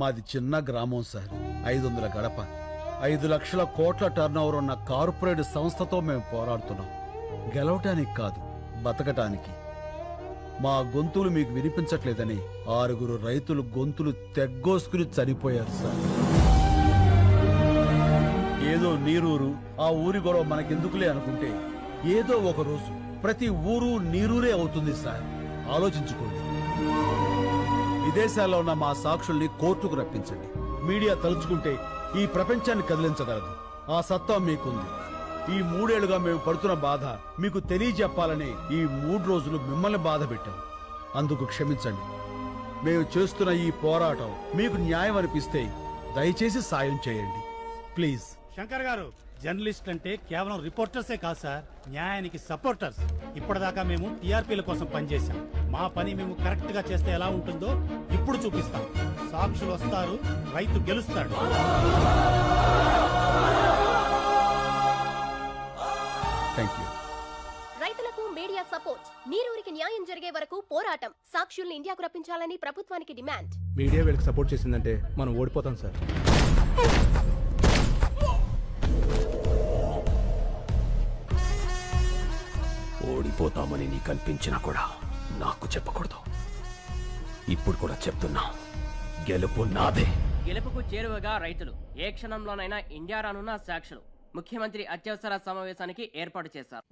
మాది చిన్న గ్రామం సార్. 500 గడప, 5 లక్షల కోట్ల టర్నోవర్ ఉన్న కార్పొరేట్ సంస్థతో మేము పోరాడుతున్నాం. గెలవటానికి కాదు, బతకటానికి. మా గొంతులు మీకు వినిపించట్లేదని 6 రైతులు గొంతులు తెగ్గోసుకుని చనిపోయారు సార్. ఏదో నీరూరు, ఆ ఊరి గొడవ మనకెందుకులే అనుకుంటే ఏదో ఒక రోజు ప్రతి ఊరు నీరూరే అవుతుంది సార్. ఆలోచించుకోండి. విదేశాల్లో ఉన్న మా సాక్షుల్ని కోర్టుకు రప్పించండి. మీడియా తలుచుకుంటే ఈ ప్రపంచాన్ని కదిలించగలదు. ఆ సత్తా మీకుంది. ఈ 3 ఏళ్లుగా మేము పడుతున్న బాధ మీకు తెలియజెప్పాలని ఈ 3 రోజులు మిమ్మల్ని బాధ పెట్టాం. అందుకు క్షమించండి. మేము చేస్తున్న ఈ పోరాటం మీకు న్యాయం అనిపిస్తే దయచేసి సాయం చేయండి ప్లీజ్. శంకర్ గారు, జర్నలిస్ట్ అంటే కేవలం రిపోర్టర్సే కాదు సార్, న్యాయానికి సపోర్టర్స్. ఇప్పటిదాకా మేము టీఆర్పీల కోసం పనిచేశాం. మా పని మేము కరెక్ట్ గా చేస్తే ఎలా ఉంటుందో ఇప్పుడు చూపిస్తాం. సాక్షులు వస్తారు, రైతు గెలుస్తాడు. Thank you. రైతులకు మీడియా సపోర్ట్. నీరూరికి న్యాయం జరిగే వరకు పోరాటం. సాక్షుల్ని ఇండియాకు రప్పించాలని ప్రభుత్వానికి డిమాండ్. మీడియా వీళ్ళకి సపోర్ట్ చేసిందంటే మనం ఓడిపోతాం సార్. ఓడిపోతామని నీకు అనిపించినా కూడా నాకు చెప్పకూడదు. ఇప్పుడు కూడా చెప్తున్నా, గెలుపు నాదే. గెలుపుకు చేరువగా రైతులు ఏ క్షణంలోనైనా ఇండియా రానున్న సాక్షులు ముఖ్యమంత్రి అత్యవసర సమావేశానికి ఏర్పాటు చేశారు.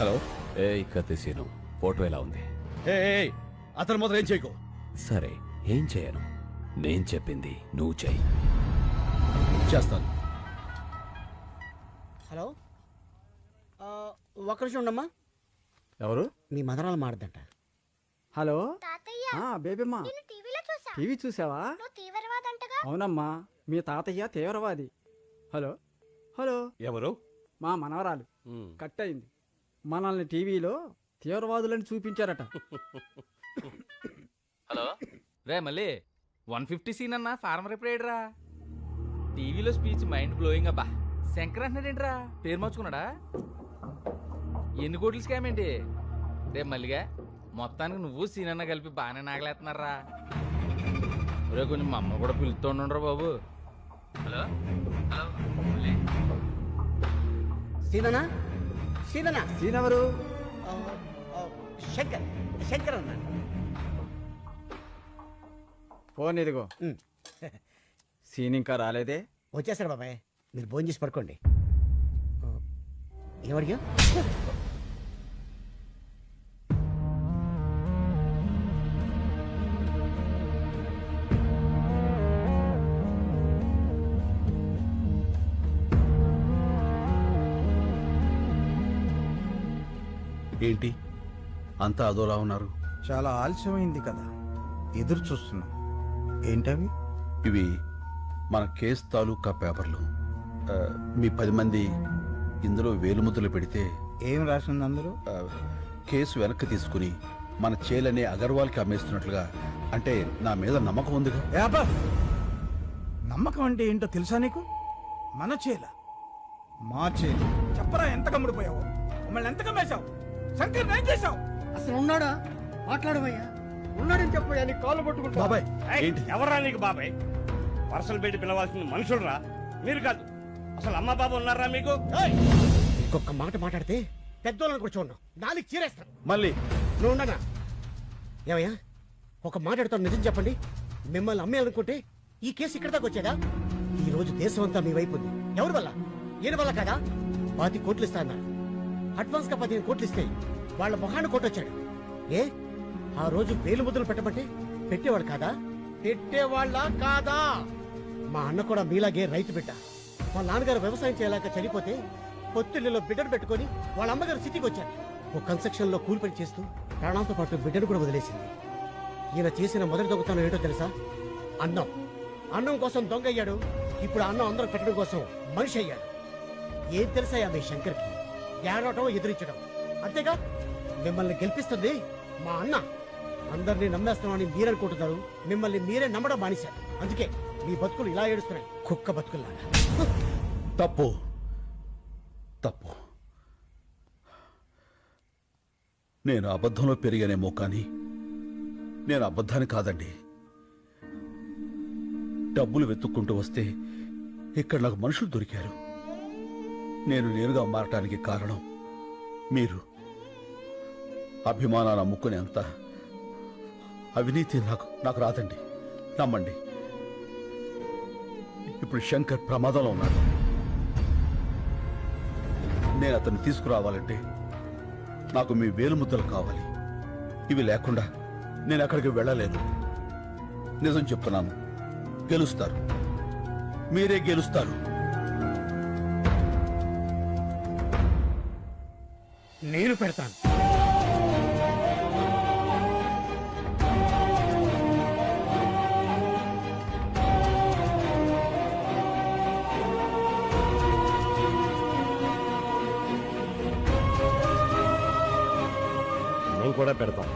హలో. ఏ కత్తిసీను, ఫోటో ఎలా ఉంది? అతను మాత్రం ఏం చేయకు. సరే, ఏం చేయను. నేను చెప్పింది నువ్వు చెయ్యి. చేస్తాను. హలో, ఒక్క నిమిషం ఉండమ్మా. ఎవరు? మీ మదరాలు మాడదంట. హలో బేబీమ్మా, టీవీ చూసావా? అవునమ్మా, మీ తాతయ్య తీవ్రవాది. హలో హలో, ఎవరు? మా మనవరాలు కట్ అయింది. మనల్ని టీవీలో తీవ్రవాదులని చూపించారట. హలో రే, మళ్ళీ 150 సీన్ అన్న ఫార్మర్ ఎప్పుడేడ్రా? టీవీలో స్పీచ్ మైండ్ బ్లోయింగ్. అబ్బా, శంకర్ అంటున్నాడేంట్రా? పేరు మార్చుకున్నాడా? ఎన్ని కోట్లు స్కామ్ ఏంటి రే మల్లిగా? మొత్తానికి నువ్వు సీన్ అన్న కలిపి బాగానే నాగలేస్తున్నారా? రే, కొంచెం మా అమ్మ కూడా పిలుస్తుండ్రా బాబు. హలో హలో, మళ్ళీ సీననా? సీననా? సీన్ ఎవరు? శంకర్. శంకర్ అన్న. ఫోన్ ఇదిగో. సీన్ ఇంకా రాలేదే? వచ్చేసాడు బాబాయ్, మీరు భోజనం చేసి పడుకోండి. ఏమడిగా? ఏంటి అంతా అదోలా ఉన్నారు? చాలా ఆలస్యమైంది కదా, ఎదురు చూస్తున్నాం. ఏంటవి? ఇవి మన కేసు తాలూకా పేపర్లు. మీ 10 మంది ఇందులో వేలుముద్రలు పెడితే ఏం రాసింది అందులో? కేసు వెనక్కి తీసుకుని మన చేలనే అగర్వాల్కి అమ్మేస్తున్నట్లుగా. అంటే నా మీద నమ్మకం ఉందిగా. యాబా, నమ్మకం అంటే ఏంటో తెలుసా నీకు? మన చేల, మా చేల. చెప్పరా, ఎంత కమ్ముడిపోయావు? మమ్మల్ని ఎంత కమ్మేశావు? శంకర్ ఏం చేశావు? అసలు ఉన్నాడా? మాట్లాడమయ్యా. ఉన్నాడని చెప్పయ్యా, నీ కాళ్ళు పట్టుకుంటా. బాబాయ్, ఏంటి? ఎవరా నీకు బాబాయ్? వరుసలు పెట్టి పిలవాల్సిన మనుషులరా మీరు కాదు. అసలు అమ్మ బాబు ఉన్నారా మీకు? ఇంకొక మాట మాట్లాడితే పెద్దోళ్ళని కూడా చూడను, నాలుగు చీరేస్తాను. మళ్ళీ నువ్వు ఉండనా? ఏమయ్యా, ఒక మాట్లాడుతాను, నిజం చెప్పండి. మిమ్మల్ని అమ్మేయాలనుకుంటే ఈ కేసు ఇక్కడ దాకా వచ్చేదా? ఈ రోజు దేశం అంతా మీ వైపు ఉంది. ఎవరి వల్ల? ఈయన వల్ల కదా. 10 కోట్లు ఇస్తా అన్నారు. అడ్వాన్స్ గా 15 కోట్లు ఇస్తే వాళ్ళ మొహాన్ని కొట్టొచ్చాడు. ఏ ఆ రోజు వేలు ముద్రలు పెట్టమంటే పెట్టేవాడు కాదా? పెట్టేవాళ్ళ కాదా? మా అన్న కూడా మీలాగే రైతు బిడ్డ. మా నాన్నగారు వ్యవసాయం చేయలేక చనిపోతే పొత్తిళ్లలో బిడ్డను పెట్టుకుని వాళ్ళ అమ్మగారు సిటీకి వచ్చారు. ఓ కన్స్ట్రక్షన్ లో కూలి పని చేస్తూ ప్రాణాలతో పాటు బిడ్డను కూడా వదిలేసింది. ఈయన చేసిన మొదటి దొంగతనం ఏంటో తెలుసా? అన్నం. అన్నం కోసం దొంగ అయ్యాడు. ఇప్పుడు అన్నం అందరూ పెట్టడం కోసం మనిషి అయ్యాడు. ఏం తెలుసా మీ శంకర్కి? ఏడవటం, ఎదిరించడం, అంతేగా. మిమ్మల్ని గెలిపిస్తుంది మా అన్న. అందరినీ నమ్మేస్తామని మీరనుకుంటున్నారు, మిమ్మల్ని మీరే నమ్మడం మానేశారు. అందుకే మీ బతుకులు ఇలా ఏడుస్తున్నాయి, కుక్క బతుకుల్లాగా. తప్పు. తప్పు. నేను అబద్ధంలో పెరిగానేమో కానీ నేను అబద్ధాన్ని కాదండి. డబ్బులు వెతుక్కుంటూ వస్తే ఇక్కడ నాకు మనుషులు దొరికారు. నేను నేరుగా మారటానికి కారణం మీరు. అభిమానాన్ని అమ్ముకునేంత అవినీతి నాకు రాదండి. నమ్మండి. ఇప్పుడు శంకర్ ప్రమాదంలో ఉన్నాడు. నేను అతన్ని తీసుకురావాలంటే నాకు మీ వేలుముద్దలు కావాలి. ఇవి లేకుండా నేను అక్కడికి వెళ్ళలేను. నిజం చెప్తున్నాను, గెలుస్తారు. మీరే గెలుస్తారు. నేను పెడతాను. మేము కూడా పెడతాం.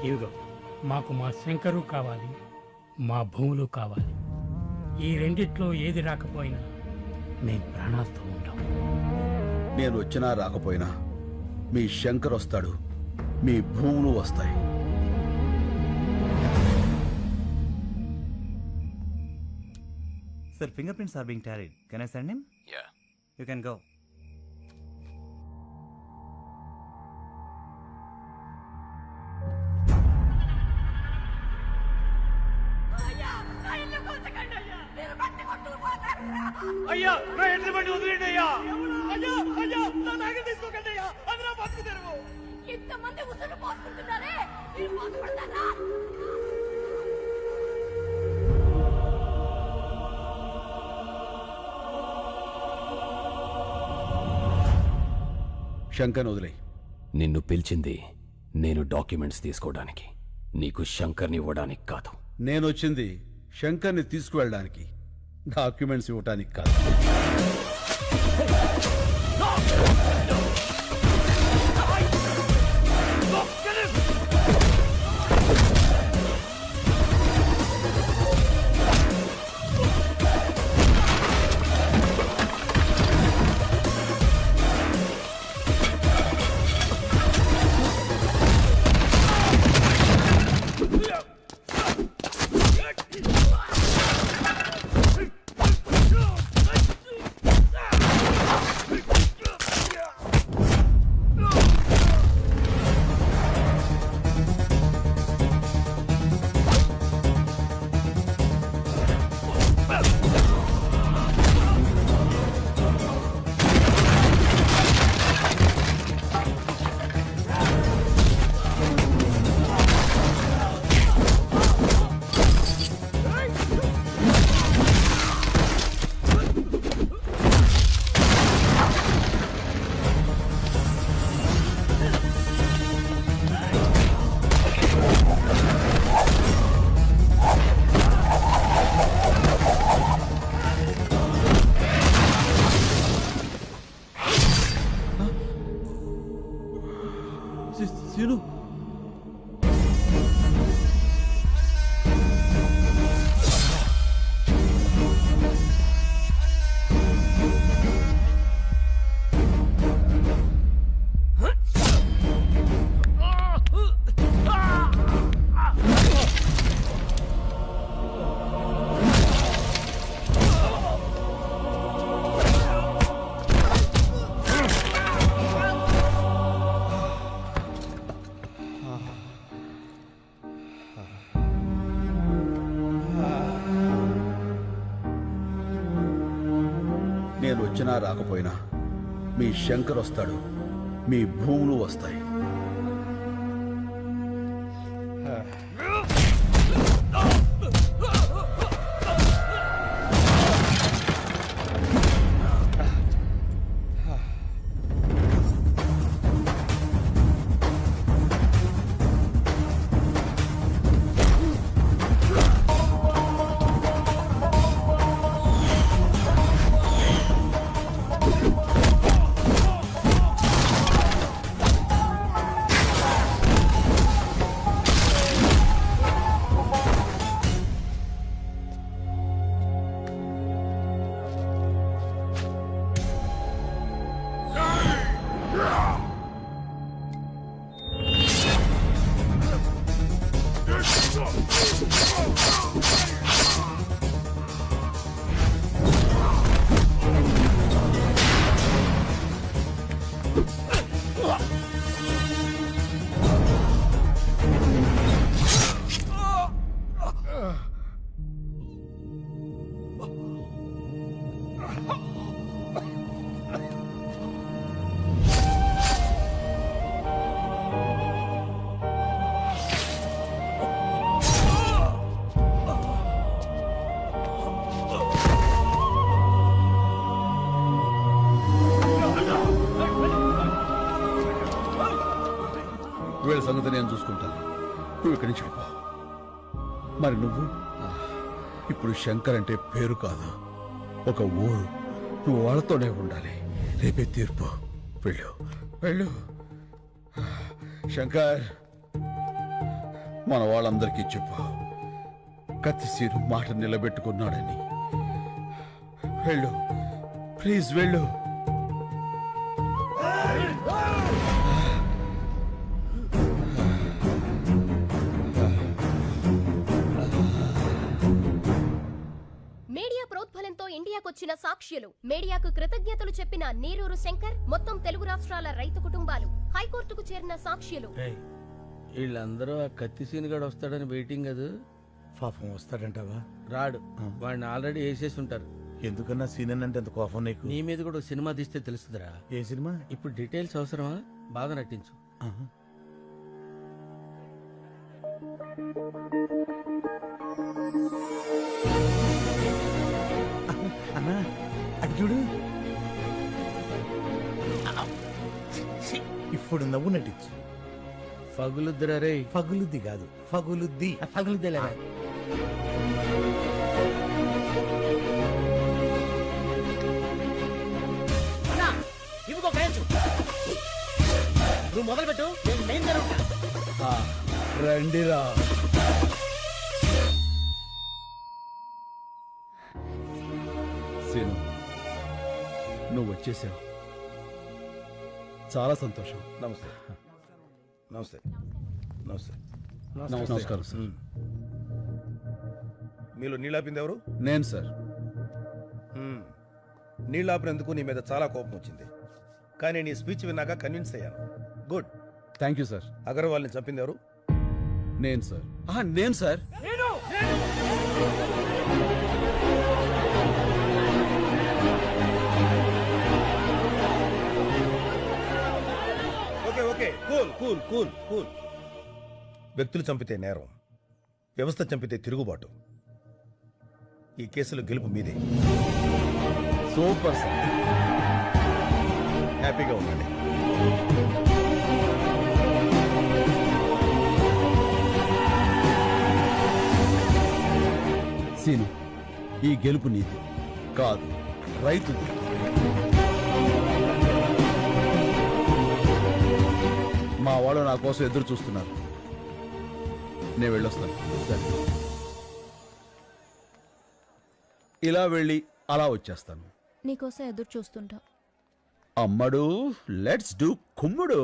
ఇదిగో, మాకు మా శంకరు కావాలి, మా భూములు కావాలి. ఈ రెండిట్లో ఏది రాకపోయినా మేము ప్రాణాలతో ఉంటాం. నేను వచ్చినా రాకపోయినా మీ శంకర్ వస్తాడు, మీ భూములు వస్తాయి. Sir, fingerprints are being tallied. Can I send him? Yeah. You can go. అయ్యా, నా ఎడ్ల బండి వదిలేండి అయ్యా. అయ్యా, అయ్యా, నా నాగలు తీసుకోకండి అయ్యా. అది నా బతుకు తెరువు. ఇంతమంది ఉసురు పోసుకుంటున్నారే, మీరు బాధపడతారా? శంకర్ వదిలే. నిన్ను పిలిచింది నేను డాక్యుమెంట్స్ తీసుకోవడానికి, నీకు శంకర్ని ఇవ్వడానికి కాదు. నేను వచ్చింది శంకర్ని తీసుకువెళ్ళడానికి, డాక్యుమెంట్స్ ఇవ్వడానికి కాదు. సీను, నేను వచ్చినా రాకపోయినా మీ శంకర్ వస్తాడు, మీ భూములు వస్తాయి. వీళ్ళ సంగతి నేను చూసుకుంటాను. నువ్వు ఇక్కడి నుంచి వెళ్ళిపో. మరి నువ్వు ఇప్పుడు శంకర్ అంటే పేరు కాదు, ఒక ఊరు. నువ్వు వాళ్ళతోనే ఉండాలి. రేపే తీర్పు. వెళ్ళు వెళ్ళు. శంకర్, మన వాళ్ళందరికీ చెప్పు, కత్తిసీరు మాట నిలబెట్టుకున్నాడని. వెళ్ళు ప్లీజ్, వెళ్ళు. మీడియా ప్రోద్బలంతో ఇండియాకొచ్చిన సాక్ష్యులు, మీడియాకు కృతజ్ఞతలు చెప్పిన నీరూరు శంకర్, మొత్తం తెలుగు రాష్ట్రాల రైతు కుటుంబాలు, హైకోర్టుకు చేరిన సాక్ష్యులు. వీళ్ళందరూ ఆ కత్తి సీనుగాడు వస్తాడని వెయిటింగ్ అది. పాపం వస్తాడంటావా? రాడు, వాడిని ఆల్రెడీ వేసేసి ఉంటారు. ఎందుకన్నా సీనియర్ అంటే అంత కోపం నీకు? నీ మీద కూడా ఒక సినిమా తీస్తే తెలుస్తుందిరా. ఏ సినిమా? ఇప్పుడు డీటెయిల్స్ అవసరమా? బాగా నటించు. అన్నా అటు చూడు. ఇప్పుడు నవ్వు నటించు. ఫగులుద్దిరా రే. ఫగులుద్ది కాదు, ఫగులుద్ది. ఫగులుద్దిలేరా. అన్నా, ఇవిగో గయచు. నువ్వు మొదలు పెట్టు, నేను మెయిన్ జరుగుతా. రండిరా. సీను, నువ్వు వచ్చేసావు. చాలా సంతోషం. నమస్తే నమస్తే నమస్తే. నమస్కారం సార్. మీలో నీళ్ళాపింది ఎవరు? నేను సార్. నీళ్ళాపినందుకు నీ మీద చాలా కోపం వచ్చింది, కానీ నీ స్పీచ్ విన్నాక కన్విన్స్ అయ్యాను. గుడ్. Thank you sir. అగర్వాల్ని చంపింది ఎవరు? నేను సార్. నేను sir. Okay okay, cool cool cool cool. వ్యక్తులు చంపితే నేరం, వ్యవస్థ చంపితే తిరుగుబాటు. ఈ కేసులో గెలుపు మీదే. Super sir. హ్యాపీగా ఉండండి. సీను, ఈ గెలుపు నీది కాదు, రైతుది. మా వాళ్ళు నా కోసం ఎదురు చూస్తున్నారు. నేను వెళ్ళొస్తాను. సరే, ఇలా వెళ్ళి అలా వచ్చేస్తాను. నీకోసం ఎదురు చూస్తుంటా. అమ్మడు, లెట్స్ డూ కుమ్ముడు.